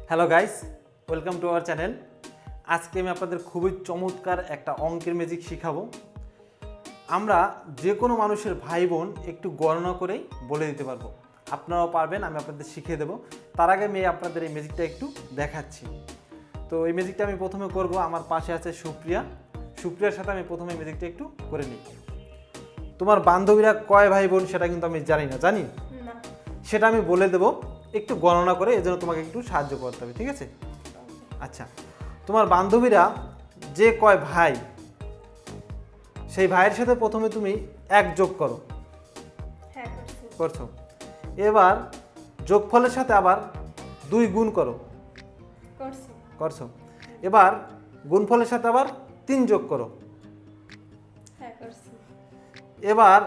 Hello guys, welcome to our channel. আজকে আমি আপনাদের খুবই চমৎকার একটা অঙ্কের ম্যাজিক শিখাবো। আমরা যে কোনো মানুষের ভাই বোন একটু গণনা করেই বলে দিতে পারবো। আপনারাও পারবেন, আমি আপনাদের শিখিয়ে দেবো। তার আগে আমি আপনাদের এই ম্যাজিকটা একটু দেখাচ্ছি। তো এই ম্যাজিকটা আমি প্রথমে করব। আমার পাশে আছে সুপ্রিয়ার সাথে আমি প্রথমে ম্যাজিকটা একটু করে নিই। তোমার বান্ধবীরা কয় ভাই বোন সেটা কিন্তু আমি জানি না, সেটা আমি বলে দেবো একটু গণনা করে, এজন্য তোমাকে একটু সাহায্য করতে হবে, ঠিক আছে? আচ্ছা, তোমার বান্ধবীরা যে কয় ভাই, সেই ভাইয়ের সাথে প্রথমে তুমি 1 যোগ করো। করছো। এবার যোগফলের সাথে আবার 2 গুণ করো। করছো। এবার গুণফলের সাথে আবার 3 যোগ করো। এবার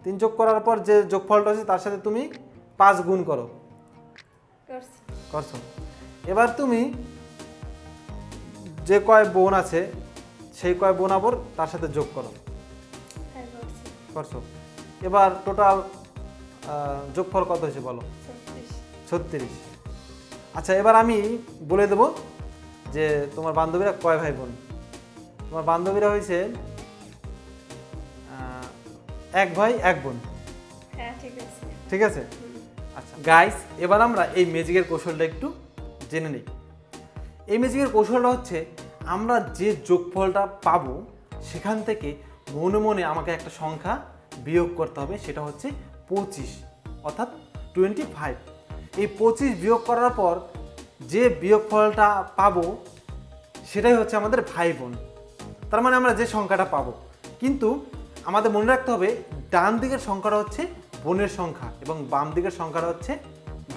3 যোগ করার পর যে যোগফলটা আছে তার সাথে তুমি 5 গুণ করো। করছো। এবার তুমি যে কয় বোন আছে সেই কয় বোন আবার তার সাথে যোগ করো। করছো। এবার টোটাল যোগফল কত হয়েছে বলো? 36। আচ্ছা, এবার আমি বলে দেব যে তোমার বান্ধবীরা কয় ভাই বোন। তোমার বান্ধবীরা হয়েছে 1 ভাই 1 বোন। ঠিক আছে। আচ্ছা গাইস, এবার আমরা এই ম্যাজিকের কৌশলটা একটু জেনে নিই। এই ম্যাজিকের কৌশলটা হচ্ছে, আমরা যে যোগফলটা পাবো সেখান থেকে মনে মনে আমাকে একটা সংখ্যা বিয়োগ করতে হবে, সেটা হচ্ছে 25, অর্থাৎ 25। এই 25 বিয়োগ করার পর যে বিয়োগফলটা পাবো সেটাই হচ্ছে আমাদের ভাই বোন। তার মানে আমরা যে সংখ্যাটা পাবো, কিন্তু আমাদের মনে রাখতে হবে ডান দিকের সংখ্যাটা হচ্ছে বোনের সংখ্যা এবং বাম দিকের সংখ্যাটা হচ্ছে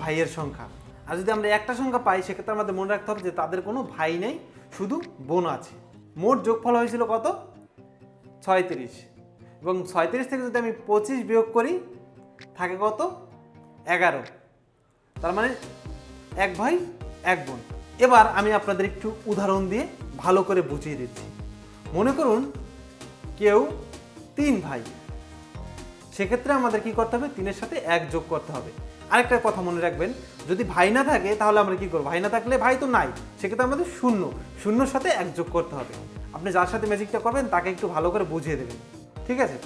ভাইয়ের সংখ্যা। আর যদি আমরা একটা সংখ্যা পাই সেক্ষেত্রে আমাদের মনে রাখতে হবে যে তাদের কোনো ভাই নেই, শুধু বোন আছে। মোট যোগফল হয়েছিল কত? 36। এবং 36 থেকে যদি আমি 25 বিয়োগ করি থাকে কত? 11। তার মানে 1 ভাই 1 বোন। এবার আমি আপনাদের একটু উদাহরণ দিয়ে ভালো করে বুঝিয়ে দিচ্ছি। মনে করুন কেউ 3 ভাই, সেক্ষেত্রে আমাদের কি করতে হবে? 3-এর সাথে 1 যোগ করতে হবে। আরেকটা কথা মনে রাখবেন, যদি ভাই না থাকে তাহলে আমরা কি করব? ভাই না থাকলে, ভাই তো নাই, সেক্ষেত্রে আমাদের 0-0 সাথে 1 যোগ করতে হবে। আপনি যার সাথে ম্যাজিকটা করবেন তাকে একটু ভালো করে বুঝিয়ে দেবেন, ঠিক আছে?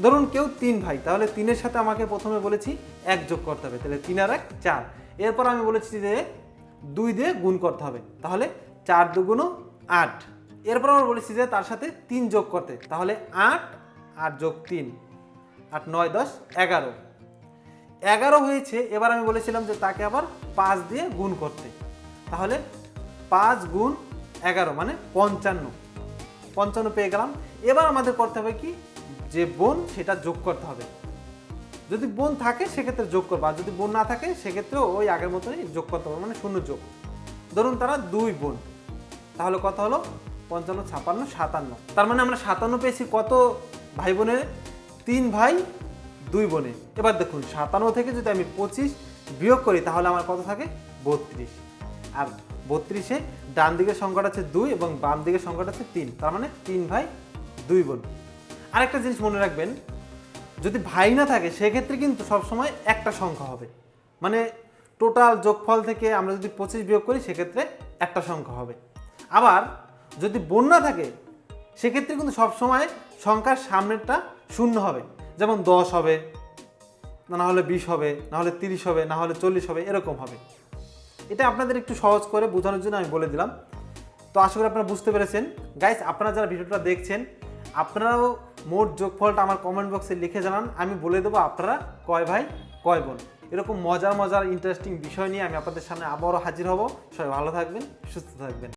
ধরুন কেউ 3 ভাই, তাহলে 3-এর সাথে আমাকে প্রথমে বলেছি 1 যোগ করতে হবে, তাহলে 3 আর 1 4। এরপর আমি বলেছি যে 2 দিয়ে গুণ করতে হবে, তাহলে 4 2 8। এরপর আমরা বলেছি যে তার সাথে 3 যোগ করতে, তাহলে 8 8 যোগ 3 8 9 10 11 হয়েছে। এবার আমি বলেছিলাম যে তাকে আবার 5 দিয়ে গুণ করতে, তাহলে 5 গুণ 11 মানে 55 পেয়ে গেলাম। এবার আমাদের করতে হবে কি, যে বোন সেটা যোগ করতে হবে। যদি বোন থাকে সেক্ষেত্রে যোগ করবো, আর যদি বোন না থাকে সেক্ষেত্রে ওই আগের মতনই যোগ করতে হবে, মানে 0 যোগ। ধরুন তারা 2 বোন, তাহলে কত হলো? 55 56 57। তার মানে আমরা 57 পেয়েছি কত ভাই বোনের? 3 ভাই 2 বোনে। এবার দেখুন 57 থেকে যদি আমি 25 বিয়োগ করি তাহলে আমার কত থাকে? 32। আর 32-এ ডান দিকের সংখ্যাটা হচ্ছে 2 এবং বাম দিকের সংখ্যাটা হচ্ছে 3, তার মানে 3 ভাই 2 বোন। আরেকটা জিনিস মনে রাখবেন, যদি ভাই না থাকে সেক্ষেত্রে কিন্তু সবসময় একটা সংখ্যা হবে, মানে টোটাল যোগফল থেকে আমরা যদি 25 বিয়োগ করি সেক্ষেত্রে একটা সংখ্যা হবে। আবার যদি বোন না থাকে সেক্ষেত্রে কিন্তু সবসময় সংখ্যার সামনেরটা 0 হবে, যেমন 10 হবে, না হলে 20 হবে, না হলে 30 হবে, না হলে 40 হবে, এরকম হবে। এটা আপনাদের একটু সহজ করে বোঝানোর জন্য আমি বলে দিলাম। তো আশা করি আপনারা বুঝতে পেরেছেন। গাইস, আপনারা যারা ভিডিওটা দেখছেন আপনারাও মোট যোগফলটা আমার কমেন্ট বক্সে লিখে জানান, আমি বলে দেবো আপনারা কয় ভাই কয় বোন। এরকম মজার ইন্টারেস্টিং বিষয় নিয়ে আমি আপনাদের সামনে আবারও হাজির হব। সবাই ভালো থাকবেন, সুস্থ থাকবেন।